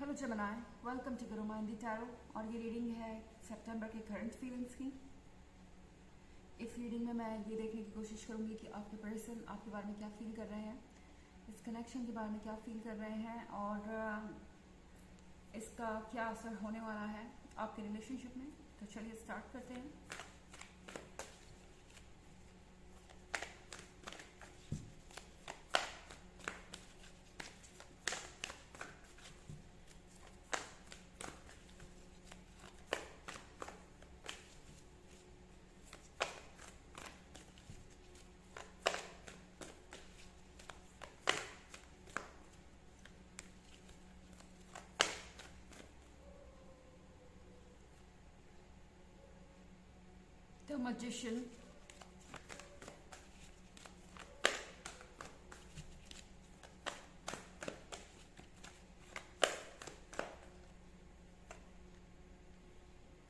Hello जमनाए, welcome to Guru माइंडी tarot. और ये reading है सितंबर के करंट फीलिंग्स की। इस रीडिंग में मैं ये देखने की कोशिश करूंगी कि आपके पर्सन आपके बारे में क्या फील कर रहे हैं, इस कनेक्शन के बारे में क्या फील कर रहे हैं और इसका क्या असर होने वाला है आपके रिलेशनशिप में। तो चलिए स्टार्ट करते हैं। The Magician,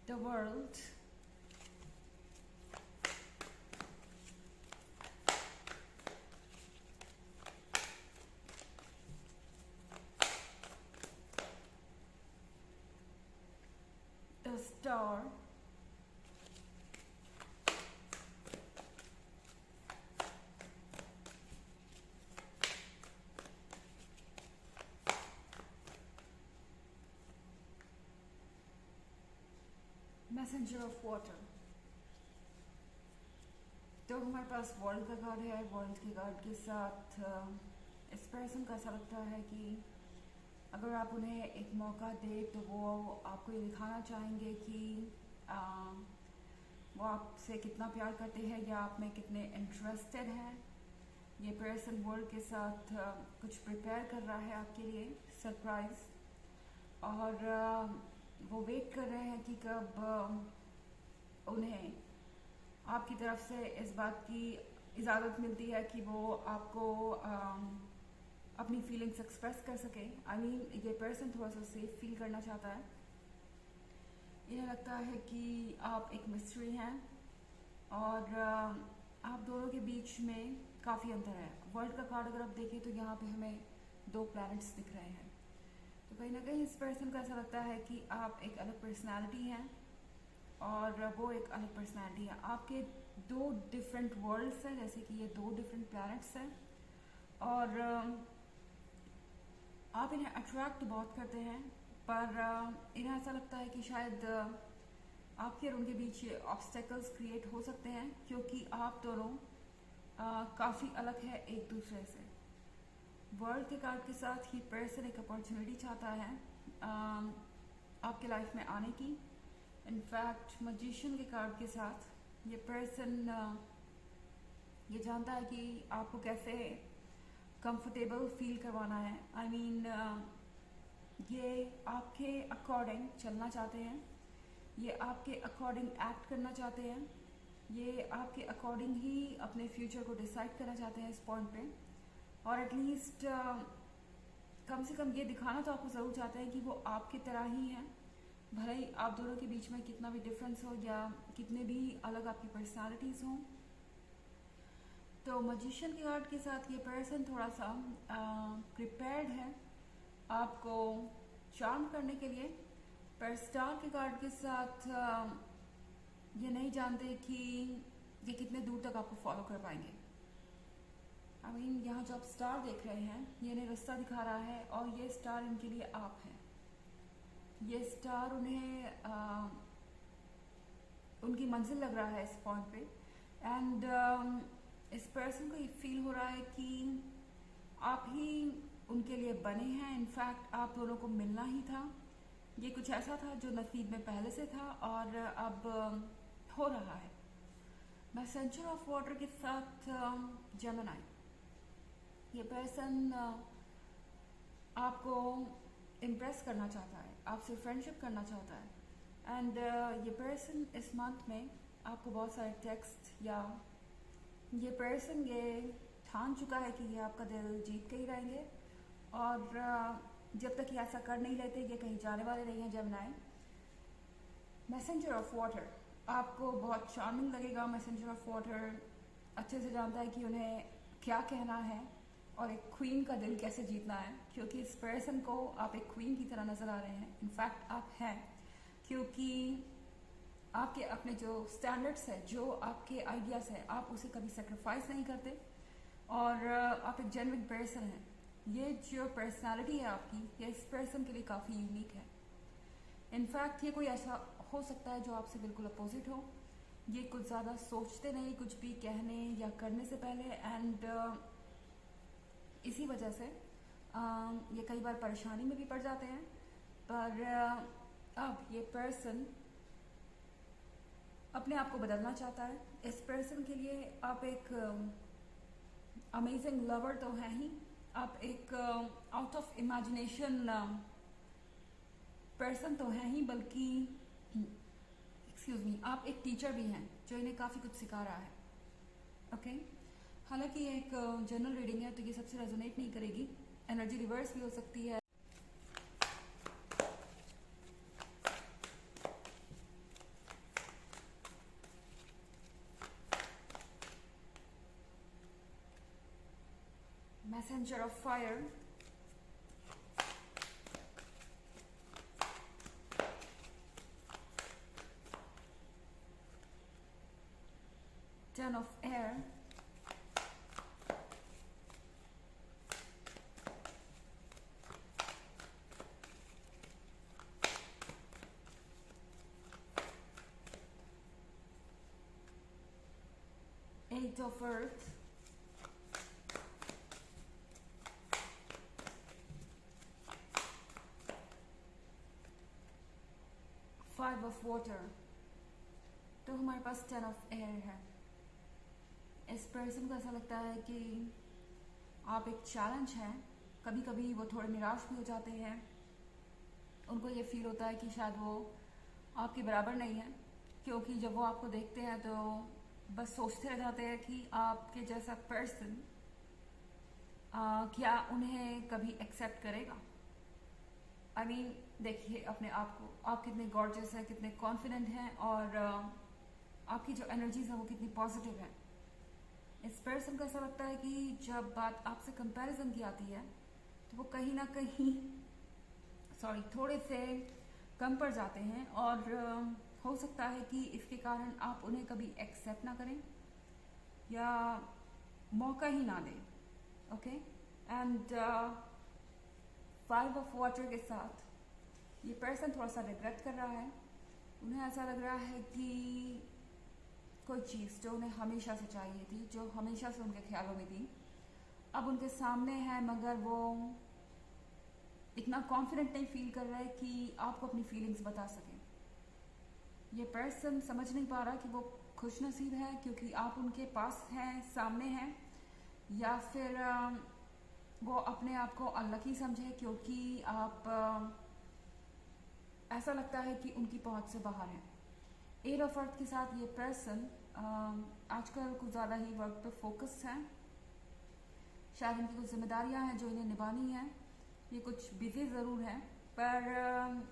the World, the Star, messenger of water. तो हमारे पास वर्ल्ड का कार्ड है। वर्ल्ड के कार्ड के साथ इस पर्सन का ऐसा लगता है कि अगर आप उन्हें एक मौका दे तो वो आपको ये दिखाना चाहेंगे कि वो आपसे कितना प्यार करते हैं या आप में कितने इंटरेस्टेड हैं। ये पर्सन वर्ल्ड के साथ कुछ प्रिपेयर कर रहा है आपके लिए सरप्राइज, और वो वेट कर रहे हैं कि कब उन्हें आपकी तरफ से इस बात की इजाज़त मिलती है कि वो आपको अपनी फीलिंग्स एक्सप्रेस कर सके। आई मीन ये पर्सन थोड़ा सा सेफ फील करना चाहता है। इन्हें लगता है कि आप एक मिस्ट्री हैं और आप दोनों के बीच में काफ़ी अंतर है। वर्ल्ड का कार्ड अगर आप देखें तो यहाँ पे हमें दो प्लैनेट्स दिख रहे हैं। तो कहीं ना कहीं इस पर्सन को ऐसा लगता है कि आप एक अलग पर्सनालिटी हैं और वो एक अलग पर्सनालिटी है। आपके दो डिफरेंट वर्ल्ड्स हैं, जैसे कि ये दो डिफरेंट प्लैनेट्स हैं, और आप इन्हें अट्रैक्ट बहुत करते हैं, पर इन्हें ऐसा लगता है कि शायद आपके और उनके बीच ऑब्स्टेकल्स क्रिएट हो सकते हैं क्योंकि आप दोनों काफ़ी अलग है एक दूसरे से। वर्ल्ड के कार्ड के साथ ही पर्सन एक अपॉर्चुनिटी चाहता है आपके लाइफ में आने की। इनफैक्ट मजिशियन के कार्ड के साथ ये पर्सन ये जानता है कि आपको कैसे कंफर्टेबल फील करवाना है। आई मीन ये आपके अकॉर्डिंग चलना चाहते हैं, ये आपके अकॉर्डिंग एक्ट करना चाहते हैं, ये आपके अकॉर्डिंग ही अपने फ्यूचर को डिसाइड करना चाहते हैं इस पॉइंट पे। और एटलीस्ट कम से कम ये दिखाना तो आपको ज़रूर चाहते हैं कि वो आपकी तरह ही हैं, भले ही आप दोनों के बीच में कितना भी डिफरेंस हो या कितने भी अलग आपकी पर्सनालिटीज़ हों। तो मजिशियन के कार्ड के साथ ये पर्सन थोड़ा सा प्रिपेयर्ड है आपको चार्म करने के लिए, पर स्टार के कार्ड के साथ ये नहीं जानते कि ये कितने दूर तक आपको फॉलो कर पाएंगे। आई मीन यहाँ जो आप स्टार देख रहे हैं ये इन्हें रास्ता दिखा रहा है और ये स्टार इनके लिए आप हैं। ये स्टार उन्हें उनकी मंजिल लग रहा है इस पॉइंट पे। एंड इस पर्सन को ये फील हो रहा है कि आप ही उनके लिए बने हैं। इनफैक्ट आप दोनों को मिलना ही था, ये कुछ ऐसा था जो नसीब में पहले से था और अब हो रहा है। मैसेंजर ऑफ वाटर के साथ जेमिनी, ये पर्सन आपको इम्प्रेस करना चाहता है, आपसे फ्रेंडशिप करना चाहता है। एंड ये पर्सन इस मंथ में आपको बहुत सारे टेक्स्ट, या ये पर्सन ये ठान चुका है कि ये आपका दिल जीत के ही रहेंगे और जब तक ये ऐसा कर नहीं लेते ये कहीं जाने वाले नहीं हैं। जेमिनी, मैसेंजर ऑफ वाटर आपको बहुत चार्मिंग लगेगा। मैसेंजर ऑफ वाटर अच्छे से जानता है कि उन्हें क्या कहना है और एक क्वीन का दिल कैसे जीतना है, क्योंकि इस पर्सन को आप एक क्वीन की तरह नजर आ रहे हैं। इनफैक्ट आप हैं, क्योंकि आपके अपने जो स्टैंडर्ड्स है, जो आपके आइडियाज है, आप उसे कभी सेक्रीफाइस नहीं करते और आप एक जेन्युइन पर्सन हैं। ये जो पर्सनालिटी है आपकी, ये इस पर्सन के लिए काफ़ी यूनिक है। इनफैक्ट ये कोई ऐसा हो सकता है जो आपसे बिल्कुल अपोजिट हो। ये कुछ ज़्यादा सोचते नहीं कुछ भी कहने या करने से पहले, एंड इसी वजह से ये कई बार परेशानी में भी पड़ जाते हैं। पर अब ये पर्सन अपने आप को बदलना चाहता है। इस पर्सन के लिए आप एक अमेजिंग लवर तो हैं ही, आप एक आउट ऑफ इमेजिनेशन पर्सन तो हैं ही, बल्कि एक्सक्यूज मी, आप एक टीचर भी हैं जो इन्हें काफ़ी कुछ सिखा रहा है। ओके हालांकि ये एक जनरल रीडिंग है तो ये सबसे रेजोनेट नहीं करेगी, एनर्जी रिवर्स भी हो सकती है। Messenger of fire, Ten of air, Eight of earth, Five of water। तो हमारे पास टेन ऑफ एयर है। इस पर्सन को ऐसा लगता है कि आप एक चैलेंज हैं। कभी कभी वो थोड़े निराश भी हो जाते हैं, उनको ये फील होता है कि शायद वो आपके बराबर नहीं है, क्योंकि जब वो आपको देखते हैं तो बस सोचते रह जाते हैं कि आपके जैसा पर्सन क्या उन्हें कभी एक्सेप्ट करेगा। आई मीन देखिए अपने आप को, आप कितने गॉर्जियस हैं, कितने कॉन्फिडेंट हैं, और आपकी जो एनर्जीज है वो कितनी पॉजिटिव है। इस पर्सन को ऐसा लगता है कि जब बात आपसे कंपैरिजन की आती है तो वो कहीं ना कहीं थोड़े से कम पड़ जाते हैं, और हो सकता है कि इसके कारण आप उन्हें कभी एक्सेप्ट ना करें या मौका ही ना दें। Okay and five of water के साथ ये पर्सन थोड़ा सा रिग्रेट कर रहा है। उन्हें ऐसा लग रहा है कि कोई चीज़ जो उन्हें हमेशा से चाहिए थी, जो हमेशा से उनके ख्यालों में थी, अब उनके सामने है, मगर वो इतना कॉन्फिडेंट नहीं फील कर रहा है कि आपको अपनी फीलिंग्स बता सके। ये पर्सन समझ नहीं पा रहा कि वो खुश नसीब है क्योंकि आप उनके पास हैं, सामने हैं, या फिर वो अपने आप को अनलकी समझे क्योंकि आप ऐसा लगता है कि उनकी पहुंच से बाहर है। एट ऑफ अर्थ के साथ ये पर्सन आजकल कुछ ज़्यादा ही वर्क पे फोकस है। शायद इनकी कुछ जिम्मेदारियां हैं जो इन्हें निभानी है। ये कुछ बिजी ज़रूर है, पर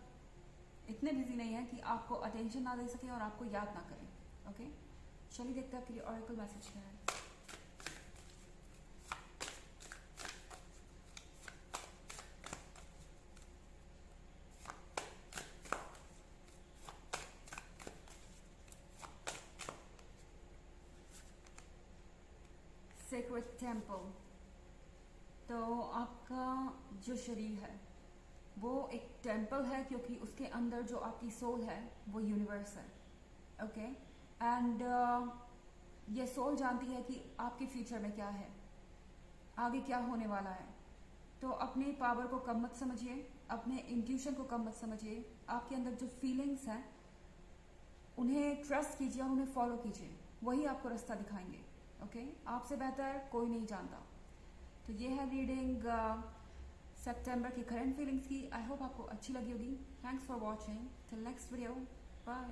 इतने बिजी नहीं है कि आपको अटेंशन ना दे सके और आपको याद ना करें। ओके चलिए देखते हैं आपके लिए ऑरेकल मैसेज क्या है। सेक्रेड टेम्पल, तो आपका जो शरीर है वो एक टेम्पल है, क्योंकि उसके अंदर जो आपकी सोल है वो यूनिवर्स है। ओके एंड ये सोल जानती है कि आपके फ्यूचर में क्या है, आगे क्या होने वाला है। तो अपने पावर को कम मत समझिए, अपने इंट्यूशन को कम मत समझिए। आपके अंदर जो फीलिंग्स हैं उन्हें ट्रस्ट कीजिए और उन्हें फॉलो कीजिए, वही आपको रास्ता दिखाएंगे। ओके आपसे बेहतर कोई नहीं जानता। तो ये है रीडिंग सितंबर की करंट फीलिंग्स की। आई होप आपको अच्छी लगी होगी। Thanks for watching, till next video, bye.